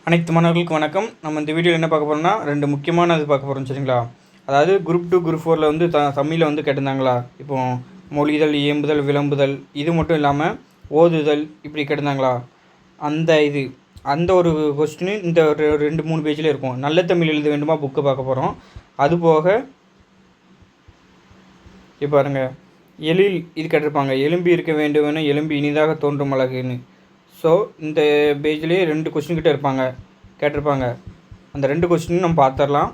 அனைத்து மாணவர்களுக்கும் வணக்கம். நம்ம இந்த வீடியோவில் என்ன பார்க்க போகிறோம்னா, 2 முக்கியமானது பார்க்க போகிறோம். சரிங்களா? அதாவது குரூப் 2 குரூப் 4ல் வந்து தமிழில் வந்து கேட்டிருந்தாங்களா, இப்போ மொழிதல், இயம்புதல், விளம்புதல், இது மட்டும் இல்லாமல் ஓதுதல் இப்படி கேட்டிருந்தாங்களா, அந்த ஒரு கொஸ்டின் இந்த 2-3 பேஜில் இருக்கும். நல்ல தமிழ் எழுத வேண்டுமா புக்கு பார்க்க போகிறோம். அதுபோக இப்போ பாருங்கள், எழில் இது கேட்டிருப்பாங்க. எலும்பி இருக்க வேண்டுமென எலும்பி இனிதாக தோன்றும் அழகுன்னு. ஸோ இந்த பேஜ்லேயே 2 கொஸ்டின் கிட்ட கேட்டிருப்பாங்க. அந்த 2 கொஸ்டினும் நம்ம பார்த்துடலாம்.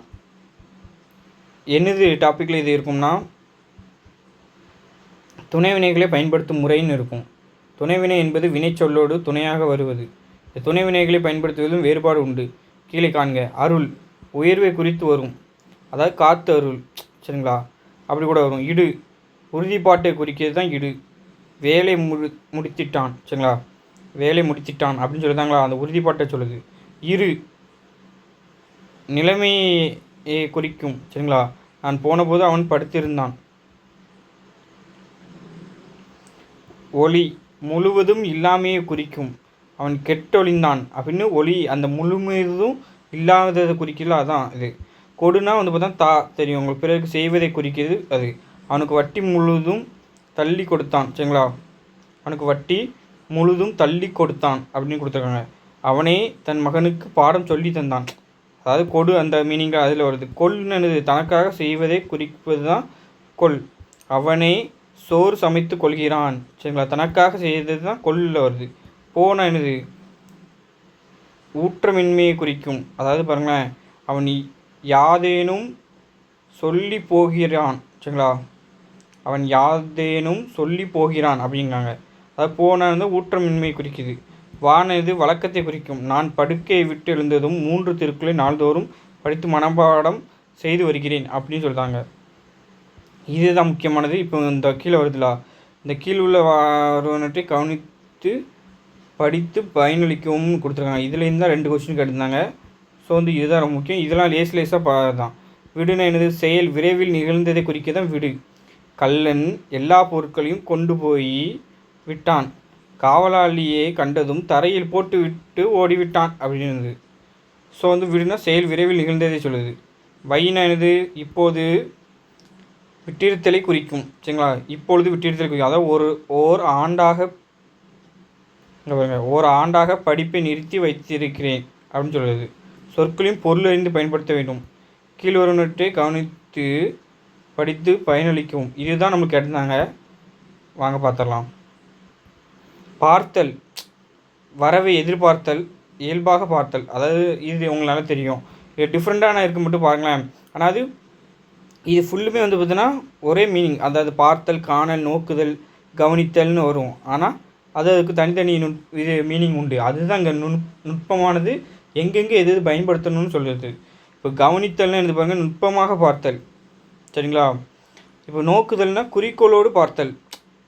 என்னது டாப்பிக்கில் இது இருக்கும்னா, துணைவினைகளை பயன்படுத்தும் முறைன்னு இருக்கும். துணைவினை என்பது வினைச்சொல்லோடு துணையாக வருவது. இந்த துணைவினைகளை பயன்படுத்துவதிலும் வேறுபாடு உண்டு. கீழே காண்க. அருள் உயர்வை குறித்து வரும், அதாவது காத்து அருள். சரிங்களா? அப்படி கூட வரும். இடு உறுதிப்பாட்டை குறிக்கிறது தான் இடு. வேலை முடித்திட்டான். சரிங்களா? வேலை முடித்திட்டான் அப்படின்னு சொல்லிதாங்களா, அந்த உறுதிப்பாட்டை சொல்லுது. இரு நிலைமையை குறிக்கும். சரிங்களா? நான் போனபோது அவன் படுத்திருந்தான். ஒளி முழுவதும் இல்லாமையை குறிக்கும். அவன் கெட்டொழிந்தான் அப்படின்னு ஒளி அந்த முழுமையதும் இல்லாததை குறிக்கல. அதான் இது. கொடுனா வந்து பார்த்தா தெரியும் உங்களுக்கு, பிறகு செய்வதை குறிக்கிறது அது. அவனுக்கு வட்டி முழுதும் தள்ளி கொடுத்தான். சரிங்களா? அவனுக்கு வட்டி முழுதும் தள்ளி கொடுத்தான் அப்படின்னு கொடுத்துருக்காங்க. அவனே தன் மகனுக்கு பாடம் சொல்லி தந்தான். அதாவது கொடு அந்த மீனிங்கில் அதில் வருது. கொல்னது தனக்காக செய்வதை குறிப்பது தான் கொல். அவனே சோறு சமைத்து கொள்கிறான். சரிங்களா? தனக்காக செய்தது தான் கொல்லில் வருது. போன என்னது ஊற்றமின்மையை குறிக்கும். அதாவது பாருங்களேன், அவன் யாதேனும் சொல்லி போகிறான். சரிங்களா? அவன் யாதேனும் சொல்லி போகிறான் அப்படிங்கிறாங்க. அதாவது போன வந்து ஊற்றமின்மை குறிக்குது. வானது வழக்கத்தை குறிக்கும். நான் படுக்கையை விட்டு எழுந்ததும் 3 திருக்குறளை நாள்தோறும் படித்து மனப்பாடம் செய்து வருகிறேன் அப்படின்னு சொல்கிறாங்க. இதுதான் முக்கியமானது. இப்போ இந்த கீழே வருதுலா, இந்த கீழ் உள்ள வருவனற்றை கவனித்து படித்து பயனளிக்கவும் கொடுத்துருக்காங்க. இதுலேருந்து தான் 2 கொஸ்டின் கேட்டிருந்தாங்க. ஸோ வந்து இதுதான் ரொம்ப முக்கியம். இதெல்லாம் லேஸாக தான். விடுனா என்னது, செயல் விரைவில் நிகழ்ந்ததை குறிக்க தான் விடு. கள்ளன் எல்லா பொருட்களையும் கொண்டு போய் விட்டான். காவலாளியை கண்டதும் தரையில் போட்டு விட்டு ஓடிவிட்டான் அப்படின்னு. ஸோ வந்து விடுனா செயல் விரைவில் நிகழ்ந்ததை சொல்லுது. வைனா என்னது, இப்போது விட்டிருத்தலை குறிக்கும். சரிங்களா? இப்பொழுது விட்டிருத்தலை குறிக்கும். அதாவது ஓர் ஆண்டாக படிப்பை நிறுத்தி வைத்திருக்கிறேன் அப்படின்னு சொல்லுது. சொற்களையும் பொருள் அறிந்து பயன்படுத்த வேண்டும். கீழ் வருவனற்றை கவனித்து படித்து பயனளிக்கவும். இதுதான் நம்மளுக்கு கேட்டிருந்தாங்க. வாங்க பார்த்துடலாம். பார்த்தல் வரவை எதிர்பார்த்தல், இயல்பாக பார்த்தல். அதாவது இது உங்களால் தெரியும். இது டிஃப்ரெண்ட்டான இருக்குது மட்டும் பாருங்களேன். ஆனால் இது ஃபுல்லுமே வந்து பார்த்தீங்கன்னா ஒரே மீனிங். அதாவது பார்த்தல், காணல், நோக்குதல், கவனித்தல்னு வரும். ஆனால் அதுக்கு தனித்தனி இது மீனிங் உண்டு. அதுதான் இங்கே நுட்பமானது. எங்கெங்கே எது பயன்படுத்தணும்னு சொல்லுது. இப்போ கவனித்தல்னு எடுத்து பாருங்கள், நுட்பமாக பார்த்தல். சரிங்களா? இப்போ நோக்குதல்னால் குறிக்கோளோடு பார்த்தல்.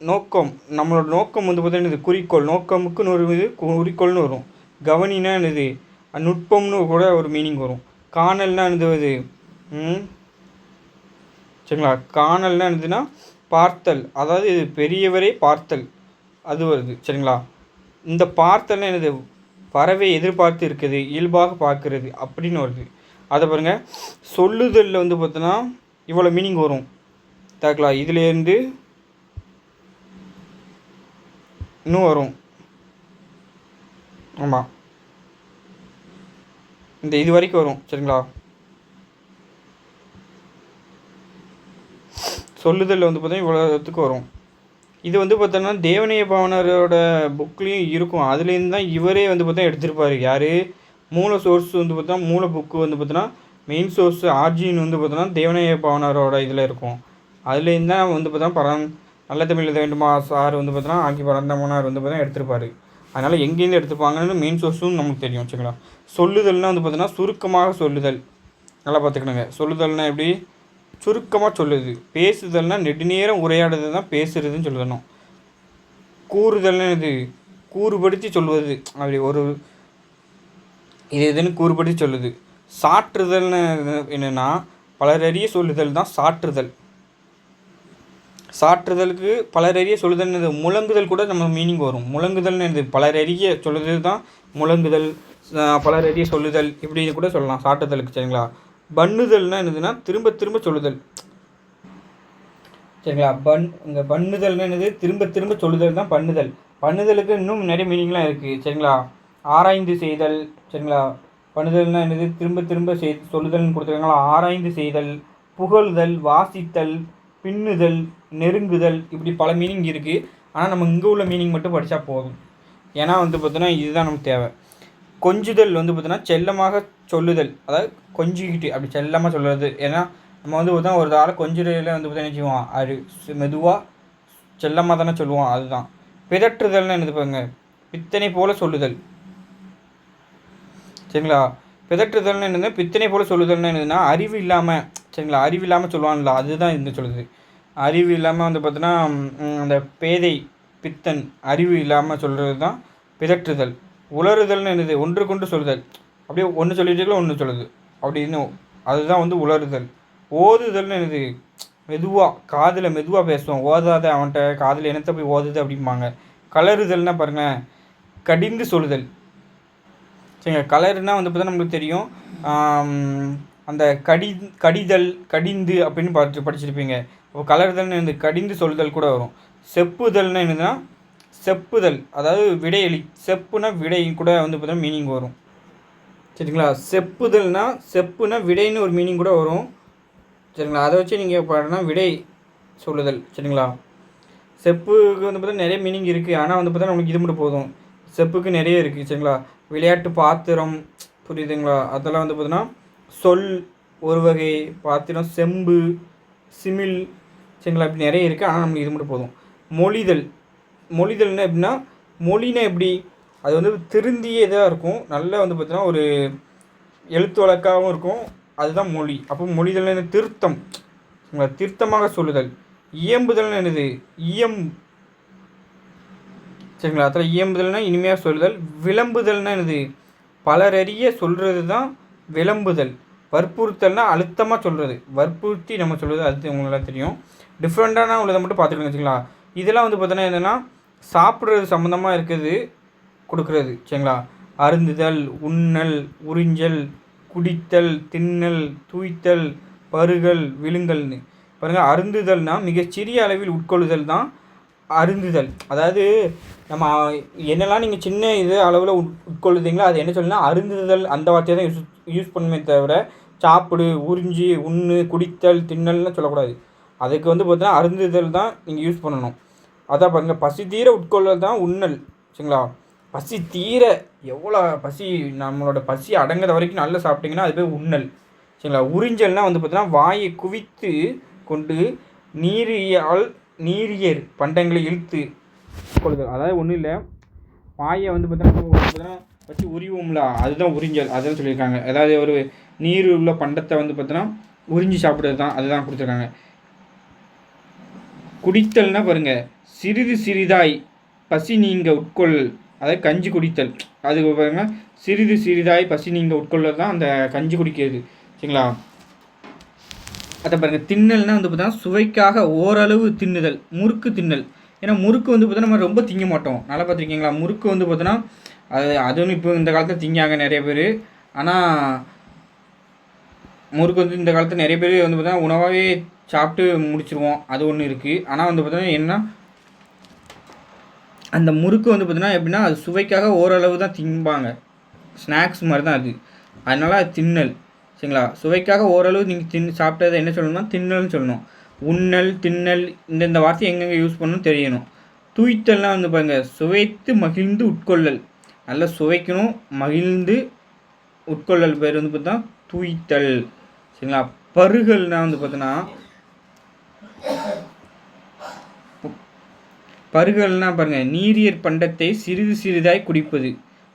நோக்கம், நம்மளோட நோக்கம் வந்து பார்த்தீங்கன்னா இது குறிக்கோள். நோக்கமுக்குன்னு ஒரு இது குறிக்கோள்னு வரும். கவனினா இது நுட்பம்னு கூட ஒரு மீனிங் வரும். காணல்னா இது சரிங்களா? காணல்னா என்னதுன்னா பார்த்தல், அதாவது இது பெரியவரை பார்த்தல் அது வருது. சரிங்களா? இந்த பார்த்தல்னா என்னது, பறவை எதிர்பார்த்து இருக்குது, இயல்பாக பார்க்கறது அப்படின்னு வருது. அதை பாருங்கள். சொல்லுதலில் வந்து பார்த்தோன்னா இவ்வளோ மீனிங் வரும். தாக்கலா இதுலேருந்து இன்னும் வரும். ஆமாம், இந்த இது வரைக்கும் வரும். சரிங்களா? சொல்லுதலில் வந்து பார்த்தீங்கன்னா இவ்வளோத்துக்கு வரும். இது வந்து பார்த்தோன்னா தேவநேய பாவனரோட புக்லேயும் இருக்கும். அதுலேருந்து தான் இவரே வந்து பார்த்தா எடுத்திருப்பார். யார் மூல சோர்ஸ் வந்து பார்த்தா, மூல புக்கு வந்து பார்த்தோன்னா மெயின் சோர்ஸ் ஆர்ஜின் வந்து பார்த்தோன்னா தேவநேய பாவனரோட இதில் இருக்கும். அதுலேருந்து தான் வந்து பார்த்தா நல்ல தமிழ் எழுத வேண்டுமா சார் வந்து பார்த்தோன்னா ஆக்கி பரந்தமனார் வந்து பார்த்தா எடுத்திருப்பார். அதனால் எங்கேருந்து எடுத்துப்பாங்கன்னு மெயின் சோர்ஸும் நமக்கு தெரியும். சரிங்களா? சொல்லுதல்னால் வந்து பார்த்தோன்னா சுருக்கமாக சொல்லுதல். நல்லா பார்த்துக்கணுங்க. சொல்லுதல்னால் எப்படி சுருக்கமாக சொல்லுது. பேசுதல்னால் நெடுநேரம் உரையாடுறது தான் பேசுறதுன்னு சொல்லணும். கூறுதல்னு இது கூறுபடுத்தி சொல்வது. அப்படி ஒரு இதுன்னு கூறுபடுத்தி சொல்லுது. சாற்றுதல்னு என்னென்னா பலரறிய சொல்லுதல் தான் சாற்றுதல். சாற்றுதலுக்கு பலரறிய சொல்லுதல்னு முழங்குதல் கூட நம்ம மீனிங் வரும். முழங்குதல்னு பலரறிய சொல்லுதல் தான் முழங்குதல். பலரறிய சொல்லுதல் இப்படி கூட சொல்லலாம் சாட்டுதலுக்கு. சரிங்களா. பண்ணுதல்னால் என்னதுன்னா திரும்ப திரும்ப சொல்லுதல். சரிங்களா. இங்கே பண்ணுதல்னால் என்னது, திரும்ப திரும்ப சொல்லுதல் தான் பண்ணுதல். பண்ணுதலுக்கு இன்னும் நிறைய மீனிங்லாம் இருக்குது. சரிங்களா. ஆராய்ந்து செய்தல். சரிங்களா. பண்ணுதல்னால் என்னது, திரும்ப திரும்ப சொல்லுதல்னு கொடுத்துருக்காங்களா. ஆராய்ந்து செய்தல், புகழுதல், வாசித்தல், பின்னுதல், நெருங்குதல், இப்படி பல மீனிங் இருக்குது. ஆனால் நம்ம இங்கே உள்ள மீனிங் மட்டும் படித்தா போதும். ஏன்னா பார்த்தோன்னா இதுதான் நமக்கு தேவை. கொஞ்சுதல் பார்த்தோன்னா செல்லமாக சொல்லுதல், அதாவது கொஞ்சிக்கிட்டு அப்படி செல்லமாக சொல்லுறது. ஏன்னா நம்ம பார்த்தா ஒரு ஆளை கொஞ்சிடையில் பார்த்தா என்ன செய்வோம், அது மெதுவாக செல்லமாக தானே சொல்லுவோம். அதுதான். பிதற்றுதல்னு என்னது பாருங்க, பித்தனை போல சொல்லுதல். சரிங்களா. பிதற்றுதல்னு என்னது, பித்தனை போல சொல்லுதல்னு என்னதுன்னா அறிவு இல்லாமல். சரிங்களா. அறிவு இல்லாமல் சொல்லுவான்ல, அதுதான் இந்த சொல்லுது. அறிவு இல்லாமல் பார்த்தோன்னா அந்த பேதை பித்தன் அறிவு இல்லாமல் சொல்கிறது தான் பிதற்றுதல். உளறுதல்னு என்னது, ஒன்றுக்கொன்று சொல்லுதல். அப்படியே ஒன்று சொல்லிட்டு ஒன்று சொல்லுது அப்படின்னு, அதுதான் உளறுதல். ஓதுதல்னு என்னது, மெதுவாக காதில் மெதுவாக பேசுவோம். ஓதாத அவன்கிட்ட காதில் என்னத்தை போய் ஓதுது அப்படிம்பாங்க. கலறுதல்னால் பாருங்கள், கடிந்து சொல்லுதல். சரிங்க. கலருனால் பார்த்தா நம்மளுக்கு தெரியும், அந்த கடிதல், கடிந்து அப்படின்னு படிச்சிருப்பீங்க. இப்போ கலறுதல்னு என்னது, கடிந்து சொல்லுதல் கூட வரும். செப்புதல்னு என்னதுன்னா செப்புதல், அதாவது விடையளி. செப்புனா விடை கூட பார்த்தா மீனிங் வரும். சரிங்களா. செப்புனா விடைன்னு ஒரு மீனிங் கூட வரும். சரிங்களா. அதை வச்சு நீங்கள் பாருன்னா விடை சொல்லுதல். சரிங்களா. செப்புக்கு பார்த்தா நிறைய மீனிங் இருக்குது. ஆனால் பார்த்தா நம்மளுக்கு இது மட்டும் போதும். செப்புக்கு நிறைய இருக்குது. சரிங்களா. விளையாட்டு பாத்திரம், புரியுதுங்களா. அதெல்லாம் பார்த்தோன்னா சொல் ஒரு வகை பாத்திரம், செம்பு, சிமிழ். சரிங்களா. இப்படி நிறைய இருக்குது. ஆனால் நம்மளுக்கு இது மட்டும் போதும். மொழிதல்னா எப்படின்னா, மொழினா எப்படி, அது திருந்தியதாக இருக்கும். நல்லா பார்த்தீங்கன்னா ஒரு எழுத்து வழக்காகவும் இருக்கும். அதுதான் மொழி. அப்போ மொழிதல்னு என்ன, திருத்தம். திருத்தமாக சொல்லுதல். இயம்புதல்னு என்னது, சரிங்களா. அதில் இயம்புதல்னா இனிமையாக சொல்லுதல். விளம்புதல்னா என்னது, பலரறிய சொல்கிறது தான் விளம்புதல். வற்புறுத்தல்னா அழுத்தமாக சொல்கிறது, வற்புறுத்தி நம்ம சொல்கிறது. அது உங்களுக்கு தெரியும். டிஃப்ரெண்ட்டான உள்ளதை மட்டும் பார்த்துக்கணும். வச்சுங்களா. இதெல்லாம் பார்த்தோன்னா என்னென்னா சாப்பிட்றது சம்மந்தமாக இருக்கிறது கொடுக்குறது. சரிங்களா. அருந்துதல், உண்ணல், உறிஞ்சல், குடித்தல், தின்னல், தூய்த்தல், பருகல், விழுங்கல்னு பாருங்கள். அருந்துதல்னால் மிகச்சிறிய அளவில் உட்கொள்ளுதல் தான் அருந்துதல். அதாவது நம்ம என்னெல்லாம் நீங்கள் சின்ன இது அளவில் உட்கொள்ளுதீங்களோ அது என்ன சொல்லணும்னா அருந்துதல். அந்த வார்த்தையை தான் யூஸ் பண்ணுமே தவிர சாப்பிடு, உறிஞ்சி, உண்ணு, குடித்தல், தின்னல்னு சொல்லக்கூடாது. அதுக்கு பார்த்தீங்கன்னா அருந்துதல் தான் நீங்கள் யூஸ் பண்ணணும். அதான் பாருங்கள், பசி தீர உட்கொள்ளல் தான் உண்ணல். சரிங்களா. பசி தீர எவ்வளோ பசி, நம்மளோட பசி அடங்குற வரைக்கும் நல்லா சாப்பிட்டிங்கன்னா அது பேர் உண்ணல். சரிங்களா. உறிஞ்சல்னால் பார்த்தீங்கன்னா வாயை குவித்து கொண்டு நீரியர் பண்டங்களை இழுத்து கொள்ளுதல். அதாவது ஒன்றும் இல்லை, வாயை பார்த்தீங்கன்னா வச்சு உரிவோம்ல, அதுதான் உறிஞ்சல். அதுதான் சொல்லியிருக்காங்க. அதாவது ஒரு நீர் உள்ள பண்டத்தை பார்த்தீங்கன்னா உறிஞ்சி சாப்பிட்றது தான், அதுதான் கொடுத்துருக்காங்க. குடித்தல்னா பாருங்கள், சிறிது சிறிதாய் பசி நீங்க உட்கொள், அதாவது கஞ்சி குடித்தல். அது பாருங்கள், சிறிது சிறிதாய் பசி நீங்க உட்கொள்ளது தான் அந்த கஞ்சி குடிக்கிறது. சரிங்களா. அதை பாருங்கள். தின்னல்னா பார்த்தீங்கன்னா சுவைக்காக ஓரளவு தின்னுதல். முறுக்கு தின்னல். ஏன்னா முறுக்கு பார்த்தீங்கன்னா நம்ம ரொம்ப திங்க மாட்டோம். நல்லா பார்த்துருக்கீங்களா. முறுக்கு பார்த்தீங்கன்னா அதுவும் இப்போ இந்த காலத்தில் திங்காங்க நிறைய பேர். ஆனால் முறுக்கு இந்த காலத்தில் நிறைய பேர் பார்த்தீங்கன்னா உணவாகவே சாப்பிட்டு முடிச்சிருவோம். அது ஒன்று இருக்குது. ஆனால் பார்த்தீங்கன்னா என்ன, அந்த முறுக்கு பார்த்தீங்கன்னா எப்படின்னா அது சுவைக்காக ஓரளவு தான் திம்பாங்க. ஸ்நாக்ஸ் மாதிரி தான் அது. அதனால் அது தின்னல். சரிங்களா. சுவைக்காக ஓரளவு நீங்கள் சாப்பிட்டதை என்ன சொல்லணும்னா தின்னல்னு சொல்லணும். உண்ணல், தின்னல், இந்த வார்த்தை எங்கெங்கே யூஸ் பண்ணணும்னு தெரியணும். தூய்த்தல்னால் பாருங்கள், சுவைத்து மகிழ்ந்து உட்கொள்ளல். நல்லா சுவைக்கணும், மகிழ்ந்து உட்கொள்ளல் பேர் பார்த்தா தூய்த்தல். சரிங்களா. பருகல்னால் பார்த்தீங்கன்னா பருகல்னால் பாருங்கள், நீரியர் பண்டத்தை சிறிது சிறிதாய் குடிப்பது.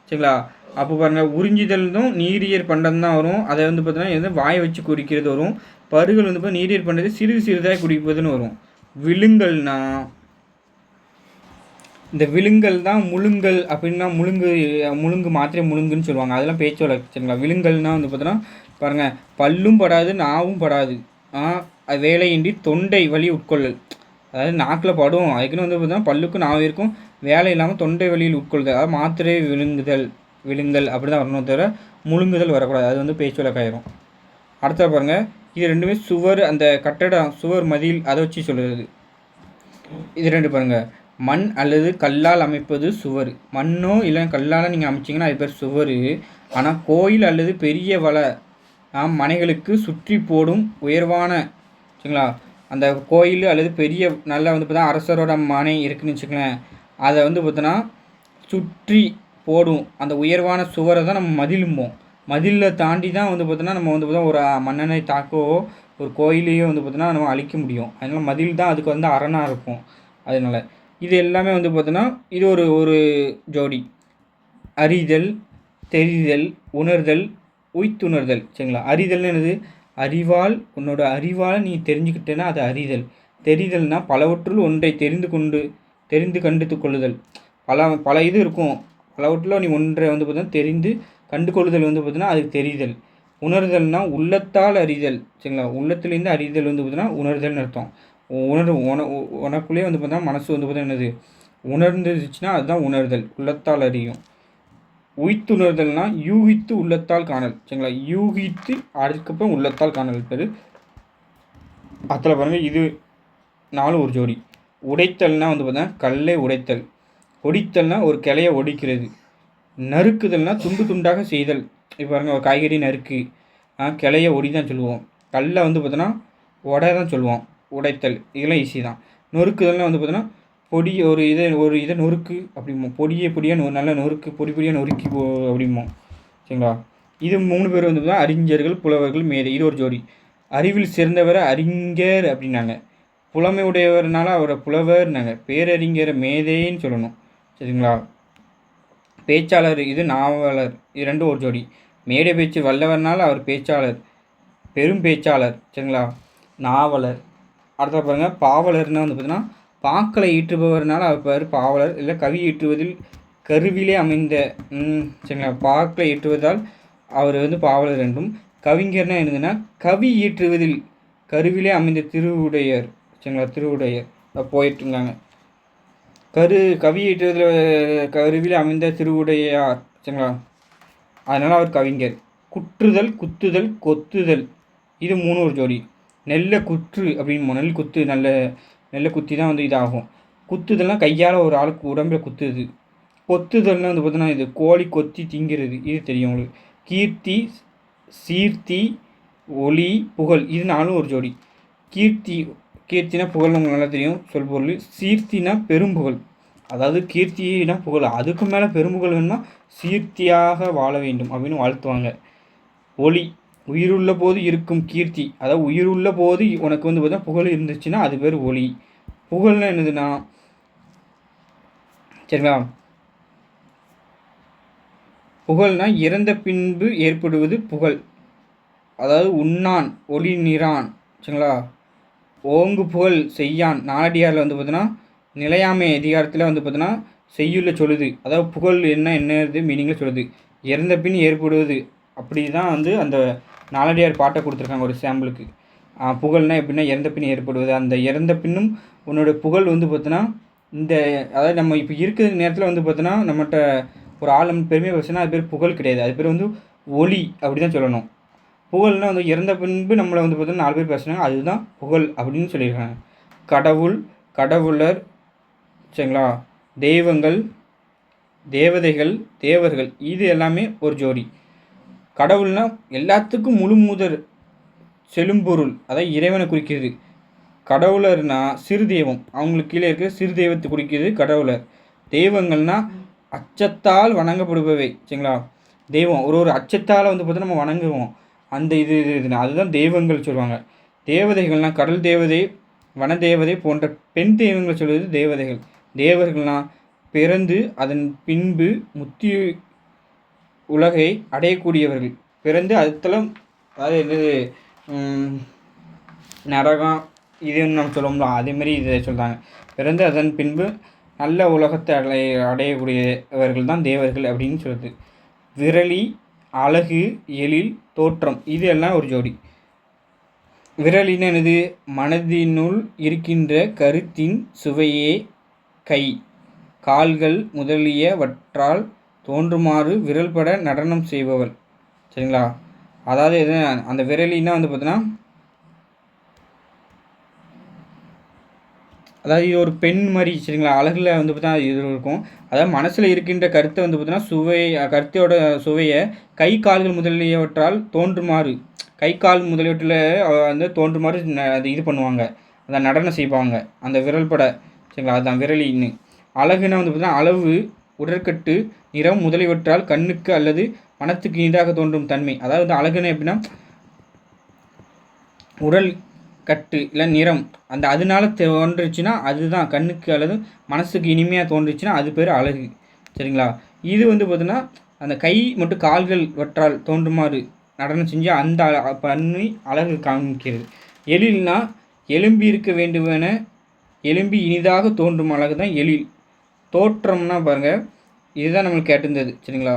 சரிங்களா. அப்போ பாருங்கள், உறிஞ்சிதல்தும் நீரியர் பண்டம் தான் வரும். அதை பார்த்தீங்கன்னா வாயை வச்சு குடிக்கிறது வரும். பருகல் பார்த்தா நீரியர் பண்டத்தை சிறிது சிறிதாய் குடிப்பதுன்னு வரும். விழுங்கல்னா இந்த விழுங்கல் தான் முழுங்கல் அப்படின்னா முழுங்கு மாத்திரை முழுங்குன்னு சொல்லுவாங்க. அதெல்லாம் பேச்சு வழக்கு. சரிங்களா. விழுங்கல்னால் பார்த்தோன்னா பாருங்கள், பல்லும் படாது நாவும் படாது, வேலையின்றி தொண்டை வலி உட்கொள்ளல். அதாவது நாக்கில் படும், அதுக்குன்னு பார்த்தோன்னா பல்லுக்கும் நாவும் இருக்கும், வேலை இல்லாமல் தொண்டை வலியில் உட்கொள்ளுதல், அதாவது மாத்திரை விழுங்குதல். விழுங்கல் அப்படி தான் வரணும் தவிர முழுங்குதல் வரக்கூடாது. அது வந்து பேச்சு வழக்காயிரும். அடுத்த பாருங்கள், இது ரெண்டுமே சுவர், அந்த கட்டடம் சுவர் மதில் அதை வச்சு சொல்லுறது. இது ரெண்டு பாருங்கள், மண் அல்லது கல்லால் அமைப்பது சுவர். மண்ணோ இல்லை கல்லால் நீங்கள் அமைச்சிங்கன்னா அது பேர் சுவர். ஆனால் கோயில் அல்லது பெரிய மனைகளுக்கு சுற்றி போடும் உயர்வான சரிங்களா, அந்த கோயில் அல்லது பெரிய நல்லா வந்து பார்த்தா அரசரோட மனை இருக்குதுன்னு வச்சுக்கலேன், அதை வந்து பார்த்தோன்னா சுற்றி போடும் அந்த உயர்வான சுவரை தான் நம்ம மதிலும்போம். மதிலில் தாண்டி தான் வந்து பார்த்தோன்னா நம்ம வந்து பார்த்தா ஒரு மன்னனை தாக்கவோ ஒரு கோயிலையோ வந்து பார்த்தோன்னா நம்ம அழிக்க முடியும். அதனால் மதில் தான் அதுக்கு வந்து அரணாக இருக்கும். அதனால் இது எல்லாமே வந்து பார்த்தோன்னா இது ஒரு ஜோடி. அறிதல், தெரிதல், உணர்தல், உய்த்துணர்தல் சரிங்களா. அறிதல்னு என்னது, அறிவால் உன்னோட அறிவால் நீ தெரிஞ்சுக்கிட்டேன்னா அது அறிதல். தெரிதல்னால் பலவற்றுள் ஒன்றை தெரிந்து கண்டு கொள்ளுதல். பல இது இருக்கும், பலவற்றில் நீ ஒன்றை வந்து பார்த்தீங்கன்னா தெரிந்து கண்டு கொள்ளுதல் வந்து பார்த்தீங்கன்னா அதுக்கு தெரிதல். உணர்தல்னால் உள்ளத்தால் அறிதல் சரிங்களா. உள்ளத்துலேருந்து அறிதல் வந்து பார்த்தீங்கன்னா உணர்தல்னு அர்த்தம். உனக்குள்ளேயே வந்து பார்த்தீங்கன்னா மனசு வந்து பார்த்தீங்கன்னா என்னது உணர்ந்துச்சுன்னா அதுதான் உணர்தல், உள்ளத்தால் அறியும். உய்த்துணர்தல்னால் யூகித்து உள்ளத்தால் காணல் சரிங்களா. யூகித்து அதுக்கப்புறம் உள்ளத்தால் காணல் பேர். அதில் பாருங்கள், இது 4 ஒரு ஜோடி. உடைத்தல்னால் வந்து பார்த்தீங்கன்னா கல்லை உடைத்தல். ஒடித்தல்னால் ஒரு கிளையை ஒடிக்கிறது. நறுக்குதல்னால் துண்டு துண்டாக செய்தல். இப்போ பாருங்கள், ஒரு காய்கறி நறுக்கு கிளையை ஒடி தான் சொல்லுவோம். கல்லை வந்து பார்த்தோன்னா உடை தான் சொல்லுவோம். உடைத்தல் இதெல்லாம் ஈஸி தான். நொறுக்குதல்னால் வந்து பார்த்தோன்னா ஒரு இதை நொறுக்கு அப்படிமோ, பொடியாக நல்லா நொறுக்கு, பொடியாக நொறுக்கி அப்படிமோ சரிங்களா. இது 3 பேர் வந்து பார்த்தா அறிஞர்கள், புலவர்கள், மேதை. இது ஒரு ஜோடி. அறிவில் சிறந்தவரை அறிஞர் அப்படின்னாங்க. புலமை உடையவர்னால அவரை புலவர்னாங்க. பேரறிஞரை மேதைன்னு சொல்லணும் சரிங்களா. பேச்சாளர், இது நாவலர். இது ரெண்டும் ஒரு ஜோடி. மேடை பேச்சு வல்லவர்னால அவர் பேச்சாளர், பெரும் பேச்சாளர் சரிங்களா, நாவலர். அடுத்த பாருங்கள், பாவலர்னால் வந்து பார்த்தீங்கன்னா பாக்களை ஈற்றுபவர்னால அவர் பேர் பாவலர். இல்லை கவி ஈற்றுவதில் கருவிலே அமைந்த சரிங்களா, பாக்களை ஈற்றுவதால் அவர் வந்து பாவலர் என்றும். கவிஞர்னா என்னதுன்னா கவி ஈற்றுவதில் கருவிலே அமைந்த திருவுடையர் சரிங்களா. திருவுடையர் போயிட்டுருக்காங்க. கவி ஈற்றுவதில் கருவிலே அமைந்த திருவுடையார் சரிங்களா, அதனால் அவர் கவிஞர். குற்றுதல், குத்துதல், கொத்துதல், இது 3 ஒரு ஜோடி. நெல்லை குற்று அப்படின்னு, நெல் குத்து, நெல்லை குத்தி தான் வந்து இதாகும். குத்துதல்னால் கையால் ஒரு ஆளுக்கு உடம்பில் குத்துது. கொத்துதல்னால் வந்து பார்த்தீங்கன்னா இது கோழி கொத்தி திங்கிறது, இது தெரியும் உங்களுக்கு. கீர்த்தி, சீர்த்தி, ஒளி, புகழ், இது 4 ஒரு ஜோடி. கீர்த்தினா புகழ் உங்களுக்கு நல்லா தெரியும் சொல்பொருள். சீர்த்தினா பெரும்புகழ், அதாவது கீர்த்தினா புகழ், அதுக்கு மேலே பெரும்புகழ் வேணும்னா சீர்த்தியாக வாழ வேண்டும் அப்படின்னு வாழ்த்துவாங்க. ஒளி, உயிருள்ள போது இருக்கும் கீர்த்தி, அதாவது உயிருள்ள போது உனக்கு வந்து பார்த்தா புகழ் இருந்துச்சுன்னா அது பேர் ஒளி. புகழ்னா என்னதுன்னா சரிங்களா, புகழ்னா இறந்த பின்பு ஏற்படுவது புகழ். அதாவது உண்ணான் ஒளி நிறான் சரிங்களா. ஓங்கு புகழ் செய்யான், நாலடியாரில் வந்து பார்த்தோன்னா நிலையாமை அதிகாரத்தில் வந்து பார்த்தோன்னா செய்யுள்ள சொல்லுது. அதாவது புகழ் என்னது மீனிங்கில் சொல்லுது. இறந்த பின் ஏற்படுவது, அப்படி தான் வந்து அந்த நாலடியார் பாட்டை கொடுத்துருக்காங்க ஒரு சாம்பிளுக்கு. புகழ்னா எப்படின்னா இறந்த பின் ஏற்படுவது. அந்த இறந்த பின்னும் உன்னோட புகழ் வந்து பார்த்தோன்னா இந்த, அதாவது நம்ம இப்போ இருக்கிற நேரத்தில் வந்து பார்த்தோன்னா நம்மகிட்ட ஒரு ஆள் பெருமையாக பேசுனா அது பேர் புகழ் கிடையாது, அது பேர் வந்து ஒளி அப்படி தான் சொல்லணும். புகழ்னால் வந்து இறந்த பின்பு நம்மளை வந்து பார்த்தோன்னா 4 பேர் பேசுனாங்க, அதுதான் புகழ் அப்படின்னு சொல்லியிருக்காங்க. கடவுள், கடவுளர் சரிங்களா, தெய்வங்கள், தேவதைகள், தேவர்கள், இது எல்லாமே ஒரு ஜோடி. கடவுள்னால் எல்லாத்துக்கும் முழு முதற் செழும்பொருள், அதாவது இறைவனை குறிக்கிறது. கடவுளர்னா சிறு தெய்வம், அவங்களுக்கு கீழே இருக்கிற சிறு தெய்வத்தை குறிக்கிறது கடவுளர். தெய்வங்கள்னால் அச்சத்தால் வணங்கப்படுபவை சரிங்களா. தெய்வம் ஒரு அச்சத்தால் வந்து பார்த்தா நம்ம வணங்குவோம், அந்த இதுனா அதுதான் தெய்வங்கள் சொல்லுவாங்க. தேவதைகள்னால் கடல் தேவதை, வன தேவதை போன்ற பெண் தெய்வங்கள் சொல்வது தேவதைகள். தேவர்கள்னால் பிறந்து அதன் பின்பு முத்தி உலகை அடையக்கூடியவர்கள். பிறந்து அதுத்தலம், அதாவது என்னது நரகம் இதுன்னு நம்ம சொல்லுவோம்ல, அதேமாரி இதை சொல்கிறாங்க. பிறந்து அதன் பின்பு நல்ல உலகத்தை அடையக்கூடியவர்கள் தான் தேவர்கள் அப்படின்னு சொல்லுது. விரலி, அழகு, எழில், தோற்றம், இது எல்லாம் ஒரு ஜோடி. விரலின்னு என்னது, மனதினுள் இருக்கின்ற கருத்தின் சுவையே கை, கால்கள் முதலியவற்றால் தோன்றுமாறு விரல்பட நடனம் செய்பவள். சரிங்களா? அதாவது எது அந்த விரலின்னா வந்து பார்த்தீங்கன்னா, அதாவது இது ஒரு பெண் மாதிரி. சரிங்களா? அழகில் வந்து பார்த்தா இது இருக்கும். அதாவது மனசில் இருக்கின்ற கருத்தை வந்து பார்த்தீங்கன்னா கருத்தோட சுவையை கை கால்கள் முதலியவற்றால் தோன்றுமாறு, கை கால் முதலியவற்றில் வந்து தோன்றுமாறு அது இது பண்ணுவாங்க, அதை நடனம் செய்வாங்க அந்த விரல்பட. சரிங்களா? அதுதான் விரலின்னு. அழகுன்னா வந்து பார்த்தீங்கன்னா அளவு, உடற்கட்டு, நிறம் முதலியவற்றால் கண்ணுக்கு அல்லது மனத்துக்கு இனிதாக தோன்றும் தன்மை. அதாவது வந்து அழகுன்னா எப்படின்னா உடல் கட்டு இல்லை நிறம், அந்த அதனால தோன்றுச்சுன்னா அதுதான் கண்ணுக்கு அல்லது மனசுக்கு இனிமையாக தோன்றுச்சுன்னா அது பேர் அழகு. சரிங்களா? இது வந்து பார்த்தீங்கன்னா அந்த கை மற்றும் கால்கள் வற்றால் தோன்றுமாறு நடனம் செஞ்சு அந்த பண்ணி அழகு காமிக்கிறது. எழில்னா எலும்பி இருக்க வேண்டுமென எலும்பி இனிதாக தோன்றும் அழகு தான் எழில். தோற்றம்னா பாருங்கள், இதுதான் நம்மளுக்கு கேட்டிருந்தது. சரிங்களா?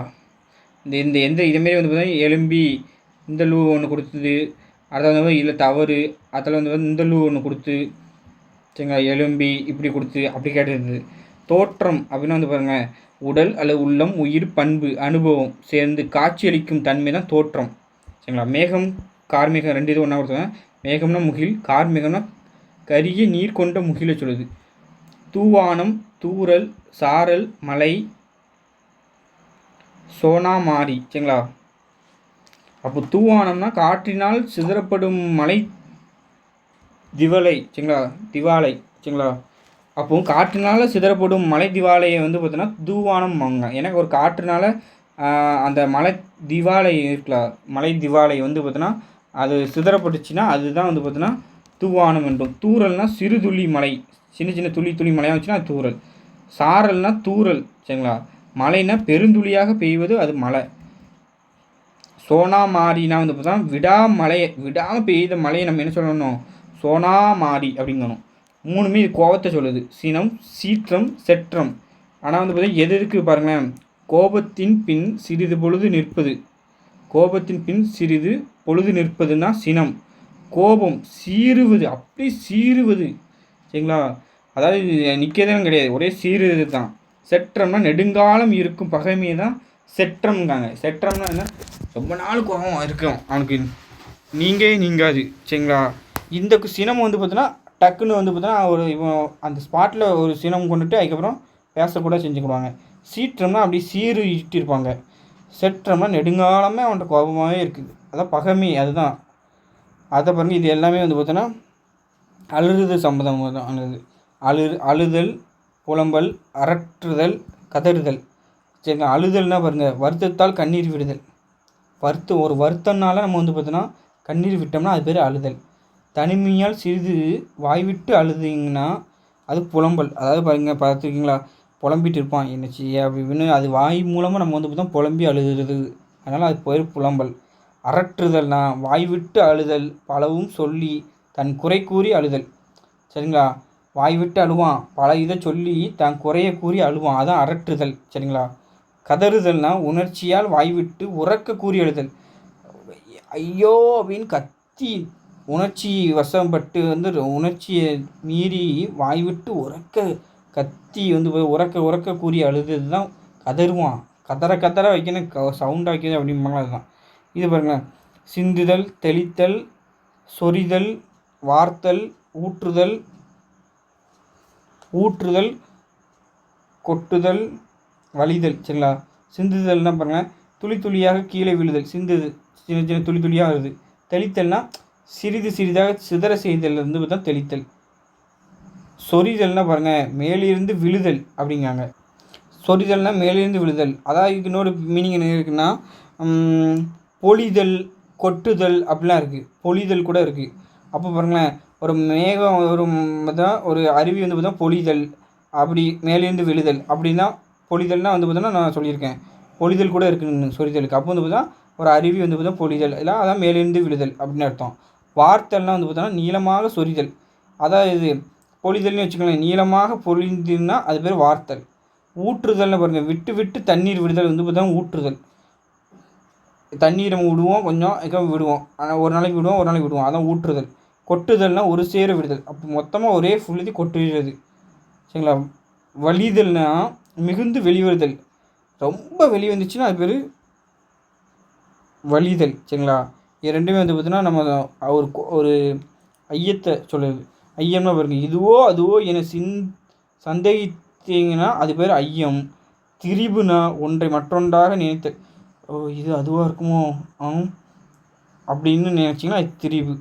இந்த இந்த எந்த இதேமாரி வந்து பார்த்தீங்கன்னா எலும்பி இந்த லூ ஒன்று கொடுத்தது, அதாவது வந்து இல்லை தவறு, அதில் வந்து இந்த லூ ஒன்று கொடுத்து, சரிங்களா, எலும்பி இப்படி கொடுத்து அப்படி கேட்டிருந்தது. தோற்றம் அப்படின்னா வந்து பாருங்கள், உடல் அல்லது உள்ளம், உயிர், பண்பு, அனுபவம் சேர்ந்து காட்சியளிக்கும் தன்மை தான் தோற்றம். சரிங்களா? மேகம் கார்மேகம் ரெண்டு இது ஒன்றா கொடுத்தாங்க. மேகம்னா முகில், கார்மேகம்னா கரிய நீர் கொண்ட முகிலை சொல்லுது. தூவானம், தூறல், சாரல், மலை, சோனாமாரி. சரிங்களா? அப்போ தூவானம்னா காற்றினால் சிதறப்படும் மலை திவலை. சரிங்களா? திவாலை. சரிங்களா? அப்போ காற்றினால் சிதறப்படும் மலை திவாலையை வந்து பார்த்தோன்னா தூவானம் வாங்க. எனக்கு ஒரு காற்றுனால அந்த மலை திவாலை இருக்கலாம், மலை திவாலை வந்து பார்த்தோன்னா அது சிதறப்பட்டுச்சுன்னா அதுதான் வந்து பார்த்தோன்னா தூவானம் என்றும். தூறல்னா சிறு துளி மலை, சின்ன சின்ன துளி துளி மலையாக வச்சுன்னா அது தூறல். சாரல்னா தூறல். சரிங்களா? மழைனா பெருந்துளியாக பெய்வது அது மழை. சோனாமாரினா வந்து பார்த்தா விடாமலையை விடாமல் பெய்த மழையை நம்ம என்ன சொல்லணும்? சோனாமாரி அப்படிங்கணும். மூணுமே இது கோபத்தை சொல்லுது. சினம், சீற்றம், செற்றம். ஆனால் வந்து பார்த்தீங்கன்னா எது இருக்குது பாருங்களேன், கோபத்தின் பின் சிறிது பொழுது நிற்பது. கோபத்தின் பின் சிறிது பொழுது நிற்பதுன்னா சினம். கோபம் சீறுவது, அப்படி சீறுவது. சரிங்களா? அதாவது நிற்கிறதும் கிடையாது, ஒரே சீறுவது தான். செற்றம்னா நெடுங்காலம் இருக்கும் பகைமையை தான் செற்றம்ங்காங்க. செற்றம்னா என்ன? ரொம்ப நாள் கோபம் இருக்கும் அவனுக்கு, நீங்காது. சரிங்களா? இந்த சினம் வந்து பார்த்தீங்கன்னா டக்குன்னு வந்து பார்த்தீங்கன்னா ஒரு இவன் அந்த ஸ்பாட்டில் ஒரு சினம் கொண்டுட்டு அதுக்கப்புறம் பேசக்கூட செஞ்சுக்கிடுவாங்க. சீற்றம்னா அப்படி சீறு இட்டிருப்பாங்க. செற்றம்னா நெடுங்காலமே அவன்கிட்ட கோபமாகவே இருக்குது, அதான் பகைமை. அதுதான் அதை பாருங்கள். இது எல்லாமே வந்து பார்த்தோன்னா அழுறுதல் சம்மந்தமாக தான் ஆனது. அழுதல், புலம்பல், அரற்றுதல், கதறுதல். சரிங்களா? அழுதல்னா பாருங்கள், வருத்தத்தால் கண்ணீர் விடுதல். ஒரு வருத்தம்னால நம்ம வந்து பார்த்தோன்னா கண்ணீர் விட்டோம்னா அது பேர் அழுதல். தனிமையால் சிறிது வாய்விட்டு அழுதிங்கன்னா அது புலம்பல். அதாவது பாருங்கள், பார்த்துருக்கீங்களா, புலம்பிட்டு இருப்பான் என்ன செய்ய அப்படின்னு, அது வாய் மூலமாக நம்ம வந்து பார்த்தோம் புலம்பி அழுதுறது, அதனால் அது பேர் புலம்பல். அரற்றுதல்னா வாய் விட்டு அழுதல், பலவும் சொல்லி தன் குறை கூறி அழுதல். சரிங்களா? வாய் விட்டு அழுவான், பல இதை சொல்லி தன் குறையை கூறி அழுவான், அதான் அரற்றுதல். சரிங்களா? கதறுதல்னா உணர்ச்சியால் வாய் விட்டு உறக்க கூறி அழுதல். ஐயோ அப்படின்னு கத்தி உணர்ச்சி வசப்பட்டு வந்து உணர்ச்சியை மீறி வாய் விட்டு உறக்க கத்தி வந்து உறக்க கூறி அழுது தான் கதறுவான். கதற வைக்கணும், சவுண்டாக வைக்கிறது அப்படிம்பாங்க. அதுதான் இது பாருங்களேன். சிந்துதல், தெளித்தல், சொரிதல், வார்த்தல், ஊற்றுதல், கொட்டுதல், வலிதல். சரிங்களா? சிந்துதல்னால் பாருங்கள், துளி துளியாக கீழே விழுதல். சிந்துது சின்ன சின்ன துளி துளியாக வருது. தெளித்தல்னா சிறிது சிறிதாக சிதற செய்தல் வந்து பார்த்தா தெளித்தல். சொரிதல்னால் பாருங்கள், மேலிருந்து விழுதல் அப்படிங்காங்க. சொரிதல்னால் மேலிருந்து விழுதல். அதாவது இதுக்கு இன்னொரு மீனிங் என்ன இருக்குன்னா, பொழிதல், கொட்டுதல் அப்படிலாம் இருக்குது. பொழிதல் கூட இருக்குது. அப்போ பாருங்களேன், ஒரு மேகம் ஒரு அருவி வந்து பார்த்தா பொழிதல், அப்படி மேலேருந்து விழுதல் அப்படின்னா பொழிதல்னால் வந்து பார்த்தோன்னா நான் சொல்லியிருக்கேன். பொழிதல் கூட இருக்குன்னு சொரிதலுக்கு. அப்போ வந்து பார்த்தா ஒரு அருவி வந்து பார்த்தா பொழிதல், இல்லை அதான் மேலேருந்து விழுதல் அப்படின்னு அர்த்தம். வார்த்தல்னால் வந்து பார்த்தோன்னா நீளமாக சொரிதல். அதாவது பொழிதல்னு வச்சுக்கோங்களேன், நீளமாக பொழிந்துன்னா அது பேர் வார்த்தல். ஊற்றுதல்னு பாருங்கள், விட்டு விட்டு தண்ணீர் விடுதல் வந்து பார்த்தா ஊற்றுதல். தண்ணீரை விடுவோம், கொஞ்சம் விடுவோம், ஆனால் ஒரு நாளைக்கு விடுவோம், அதான் ஊற்றுதல். கொட்டுதல்னால் ஒரு சேர விடுதல், அப்போ மொத்தமாக ஒரே ஃபுல்லுதி கொட்டுகிறது. சரிங்களா? வலிதல்னா மிகுந்து வெளிவருதல், ரொம்ப வெளியே வந்துச்சுன்னா அது பேர் வலிதல். சரிங்களா? இது ரெண்டுமே வந்து பார்த்தீங்கன்னா நம்ம ஒரு ஒரு ஐயத்தை சொல்லுது. ஐயம்னா பாருங்க, இதுவோ அதுவோ என சந்தேகித்தீங்கன்னா அது பேர் ஐயம். திரிபுனா ஒன்றை மற்றொன்றாக நினைத்தல். ஓ, இது அதுவாக இருக்குமோ அப்படின்னு நினச்சிங்கன்னா அது திரிபு.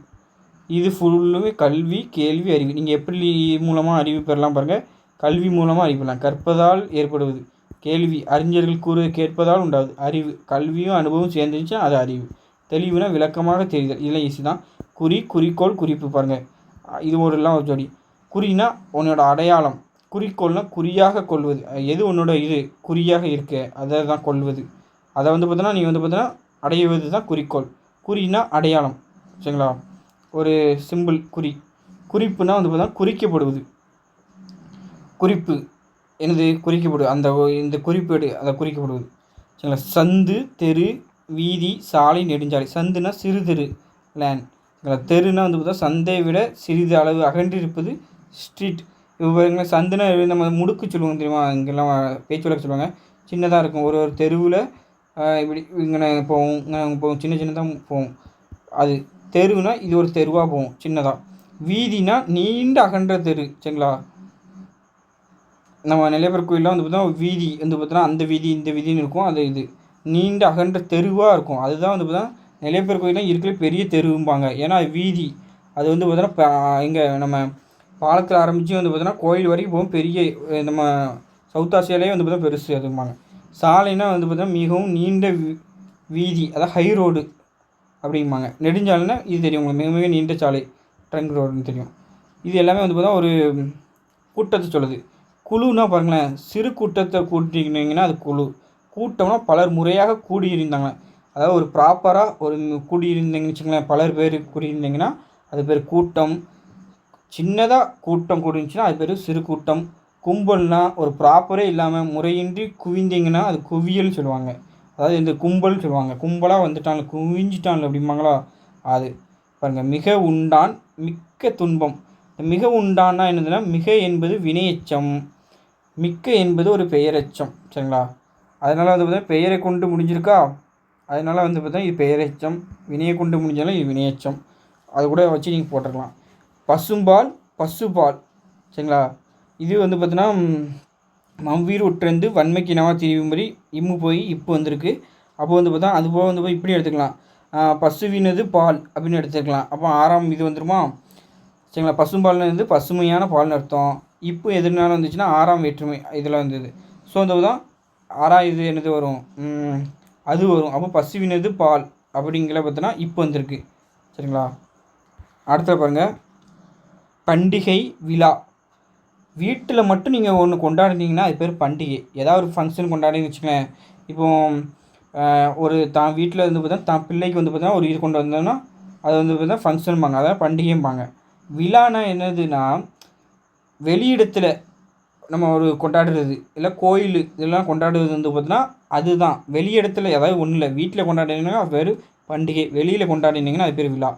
இது ஃபுல்லுமே கல்வி, கேள்வி, அறிவு. நீங்கள் எப்படி மூலமாக அறிவு பெறலாம் பாருங்கள். கல்வி மூலமாக அறிவு பெறலாம். கற்பதால் ஏற்படுவது கேள்வி, அறிஞர்கள் கூறு கேட்பதால் உண்டாகுது அறிவு. கல்வியும் அனுபவம் சேர்ந்துச்சுன்னா அது அறிவு. தெளிவுனா விளக்கமாக தெரியுதல். இதில் ஈஸி தான். குறி, குறிக்கோள், குறிப்பு பாருங்கள். இது எல்லாம் ஒரு ஜோடி. குறினா உன்னோட அடையாளம், குறிக்கோள்னா குறியாக கொள்வது. எது உன்னோட இது குறியாக இருக்க அதை தான் கொள்வது. அதை வந்து பார்த்தோன்னா நீ வந்து பார்த்தோன்னா அடைவது தான் குறிக்கோள். குறினா அடையாளம். சரிங்களா? ஒரு சிம்பிள் குறி. குறிப்புனா வந்து பார்த்தா குறிக்கப்படுவது. குறிப்பு எனது குறிக்கப்படுவது அந்த இந்த குறிப்பேடு அதை குறிக்கப்படுவது. சரிங்களா? சந்து, தெரு, வீதி, சாலை, நெடுஞ்சாலை. சந்துனா சிறு தெரு லேண்ட். தெருனா வந்து பார்த்தா சந்தையை விட சிறிது அளவு அகன்றிருப்பது ஸ்ட்ரீட். இப்போ சந்துனா நம்ம முடுக்கு சொல்லுவாங்க தெரியுமா? இங்கெல்லாம் பேச்சு வழக்கு சொல்லுவாங்க. சின்னதாக இருக்கும். ஒரு ஒரு தெருவில் இப்படி இங்கே போவோம், போவோம், சின்ன சின்னதாக போவோம். அது தெருவுனா இது ஒரு தெருவாக போகும் சின்னதாக. வீதினா நீண்ட அகன்ற தெரு. சரிங்களா? நம்ம நெல்லையப்பர் கோயிலெலாம் வந்து பார்த்தோன்னா வீதி வந்து பார்த்தோன்னா அந்த வீதி இந்த வீதின்னு இருக்கும். அது இது நீண்ட அகன்ற தெருவாக இருக்கும். அதுதான் வந்து பார்த்தோன்னா நெல்லையப்பர் கோயிலாம் இருக்கிற பெரிய தெருவும்பாங்க. ஏன்னா அது வீதி. அது வந்து பார்த்தோன்னா இங்கே நம்ம பாலத்தில் ஆரம்பித்து வந்து பார்த்தோன்னா கோயில் வரைக்கும் போகும். பெரிய நம்ம சவுத் ஆசியாவிலேயே வந்து பார்த்தா பெருசு அதும்பாங்க. சாலைனா வந்து பார்த்தோன்னா மிகவும் நீண்ட வீதி, அதாவது ஹை ரோடு அப்படிம்பாங்க. நெடுஞ்சாலைனா இது தெரியும் உங்களுக்கு, மிக மிக நீண்ட சாலை, ட்ரங்க் ரோடுன்னு தெரியும். இது எல்லாமே வந்து பார்த்தா ஒரு கூட்டத்தை சொல்லுது. குழுன்னா பாருங்களேன், சிறு கூட்டத்தை கூட்டினீங்கன்னா அது குழு. கூட்டம்னா பலர் முறையாக கூடியிருந்தாங்க. அதாவது ஒரு ப்ராப்பராக ஒரு கூடியிருந்தீங்கன்னு வச்சுங்களேன், பலர் பேர் கூடியிருந்தீங்கன்னா அது பேர் கூட்டம். சின்னதாக கூட்டம் கூடிருந்துச்சுன்னா அது பேர் சிறு கூட்டம். கும்பல்னா ஒரு ப்ராப்பரே இல்லாமல் முறையின்றி குவிந்தீங்கன்னா அது குவியல்னு சொல்லுவாங்க. அதாவது இந்த கும்பல்னு சொல்லுவாங்க. கும்பலாக வந்துட்டாங்க, குவிஞ்சிட்டாங்க அப்படிம்பாங்களா அது. பாருங்கள், மிக உண்டான் மிக்க துன்பம். மிக உண்டான்னா என்னதுன்னா, மிக என்பது வினையச்சம், மிக்க என்பது ஒரு பெயரெச்சம். சரிங்களா? அதனால் வந்து பார்த்தீங்கன்னா பெயரை கொண்டு முடிஞ்சிருக்கா, அதனால் வந்து பார்த்தீங்கன்னா இது பெயரெச்சம். வினையை கொண்டு முடிஞ்சாலும் இது வினையச்சம். அது கூட வச்சு நீங்கள் போட்டுருக்கலாம். பசும்பால், பசுபால். சரிங்களா? இது வந்து பார்த்தீங்கன்னா மவ்வீர் உற்றந்து வன்மைக்கு நவா திரிவும்படி இம்மு போய் இப்போ வந்திருக்கு. அப்போ வந்து பார்த்தா அது போக வந்து போய் இப்படி எடுத்துக்கலாம். பசுவினது பால் அப்படின்னு எடுத்துக்கலாம். அப்போ 6ஆம் இது வந்துருமா? சரிங்களா? பசும்பால்னு வந்து பசுமையான பால்னு அர்த்தம். இப்போ எதுனாலும் வந்துச்சுன்னா 6ஆம் வேற்றுமை இதில் வந்தது. ஸோ அந்த தான் 6ஆம் இது என்னது வரும், அது வரும். அப்போ பசுவினது பால் அப்படிங்கிற பார்த்தோன்னா இப்போ வந்திருக்கு. சரிங்களா? அடுத்த பாருங்கள், பண்டிகை, விழா. வீட்டில் மட்டும் நீங்கள் ஒன்று கொண்டாடினீங்கன்னா அது பேர் பண்டிகை. ஏதாவது ஒரு ஃபங்க்ஷன் கொண்டாடின்னு வச்சுக்கலேன். இப்போது ஒரு தான் வீட்டில் வந்து பார்த்தா தான் பிள்ளைக்கு வந்து பார்த்தீங்கன்னா ஒரு இது கொண்டு வந்தோன்னா அது வந்து பார்த்தா ஃபங்க்ஷன்பாங்க, அதாவது பண்டிகைம்பாங்க. விழானா என்னதுன்னா வெளியிடத்தில் நம்ம ஒரு கொண்டாடுறது, இல்லை கோயில் இதெல்லாம் கொண்டாடுறது வந்து பார்த்தீங்கன்னா அதுதான் வெளியிடத்தில். ஏதாவது ஒன்றும் இல்லை, வீட்டில் கொண்டாடினீங்கன்னா அது பேர் பண்டிகை, வெளியில் கொண்டாடினீங்கன்னா அது பேர் விழா.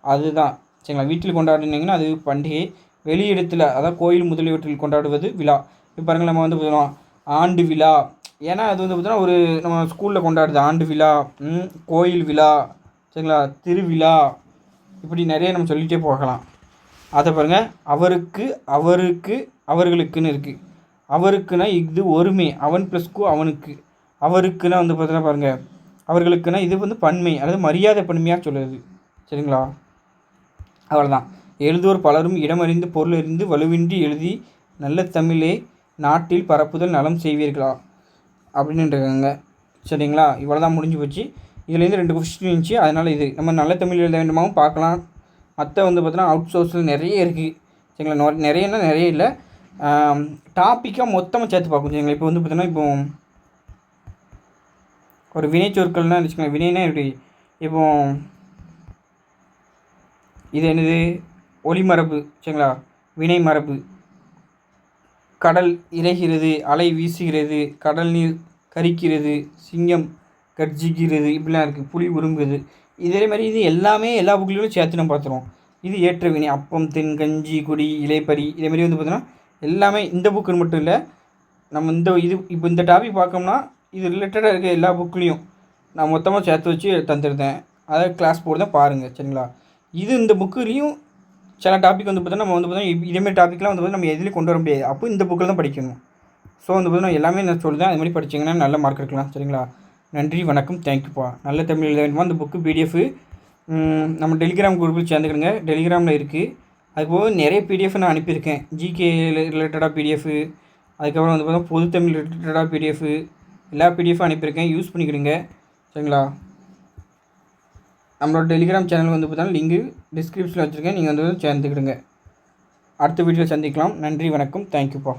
அதுதான். சரிங்களா? வீட்டில் கொண்டாடினீங்கன்னா அது பண்டிகை, வெளியிடத்தில் அதாவது கோயில் முதலியவற்றில் கொண்டாடுவது விழா. இப்போ பாருங்கள், நம்ம வந்து பார்த்தோம் ஆண்டு விழா. ஏன்னா அது வந்து பார்த்தோன்னா ஒரு நம்ம ஸ்கூலில் கொண்டாடுது ஆண்டு விழா, கோயில் விழா. சரிங்களா? திருவிழா, இப்படி நிறைய நம்ம சொல்லிகிட்டே போகலாம். அதை பாருங்கள், அவருக்கு, அவருக்கு, அவர்களுக்குன்னு இருக்குது. அவருக்குன்னா இது ஒருமை, அவன் ப்ளஸ் கு அவனுக்கு. அவருக்குன்னா வந்து பார்த்தோன்னா பாருங்கள், அவர்களுக்குன்னா இது வந்து பன்மை, அதாவது மரியாதை பன்மையாக சொல்லுது. சரிங்களா? அவ்வளோதான். எழுதுவோர் பலரும் இடமறிந்து பொருளறிந்து வலுவின்றி எழுதி நல்ல தமிழே நாட்டில் பரப்புதல் நலம் செய்வீர்களா அப்படின்ட்டுருக்காங்க. சரிங்களா? இவ்வளோ தான் முடிஞ்சு போச்சு. இதுலேருந்து 2 கொஸ்டின் இருந்துச்சு. அதனால் இது நம்ம நல்ல தமிழ் எழுத வேண்டுமாவும் பார்க்கலாம். மற்ற வந்து பார்த்தோன்னா அவுட் சோர்ஸில் நிறைய இருக்குது. சரிங்களா? நிறையன்னா நிறைய இல்லை, டாப்பிக்காக மொத்தமாக சேர்த்து பார்க்கும். சரிங்களா? இப்போ வந்து பார்த்தோன்னா இப்போ ஒரு வினை சொற்கள்னால் வச்சுக்கோங்க. வினைனா எப்படி, இப்போ இது என்னது, ஒளிமரபு. சரிங்களா? வினை மரபு. கடல் இறைகிறது, அலை வீசுகிறது, கடல் நீர் கரிக்கிறது, சிங்கம் கர்ஜிக்கிறது, இப்படிலாம் இருக்குது. புலி உருங்குது. இதே மாதிரி இது எல்லாமே எல்லா புக்லையும் சேர்த்து நம்ம பார்த்துருவோம். இது ஏற்ற வினை. அப்பம், தென், கஞ்சி, குடி, இலைப்பறி, இதேமாரி வந்து பார்த்தோன்னா எல்லாமே இந்த புக்குன்னு மட்டும் இல்லை. நம்ம இந்த இது இப்போ இந்த டாபிக் பார்க்கோம்னா இது ரிலேட்டடாக இருக்க எல்லா புக்லேயும் நான் மொத்தமாக சேர்த்து வச்சு தந்துருந்தேன். அதை கிளாஸ் போட்டு தான் பாருங்கள் சரிங்களா. இது இந்த புக்குலேயும் சில டாபிக் வந்து பார்த்தீங்கன்னா நம்ம வந்து பார்த்தீங்கன்னா இதேமாதிரி டாப்பிக்லாம் வந்து பார்த்தீங்கன்னா நம்ம எதுலேயும் கொண்டு வர முடியாது. அப்போ இந்த புக்கில் தான் படிக்கணும். ஸோ வந்து பார்த்தீங்கன்னா எல்லாமே நான் சொல்லுறேன். அது மாதிரி படிச்சிங்கன்னா நல்ல மார்க் எடுக்கலாம் சரிங்களா. நன்றி வணக்கம் தேங்க்யூப்பா. நல்ல தமிழ் எழுத வேண்டுமா அந்த புக்கு பிடிஎஃப் நம்ம டெலிகிராம் குரூப்பில் சேர்ந்துக்கிடுங்க. டெலிகிராமில் இருக்குது. அதுபோக நிறைய பிடிஎஃப் நான் அனுப்பியிருக்கேன். ஜிகே ரிலேட்டடாக பிடிஎஃப், அதுக்கப்புறம் வந்து பார்த்தீங்கன்னா பொது தமிழ் ரிலேட்டடாக பிடிஎஃப், எல்லா பிடிஎஃப்பும் அனுப்பியிருக்கேன். யூஸ் பண்ணிக்கிடுங்க சரிங்களா. நம்மளோட டெலிகிராம் சேனல் வந்து பார்த்தீங்கன்னா லிங்கு டிஸ்கிரிப்ஷனில் வச்சுருக்கேன். நீங்கள் வந்து சேர்ந்துக்கிடுங்க. அடுத்த வீடியோவில் சந்திக்கலாம். நன்றி வணக்கம் தேங்க்யூப்பா.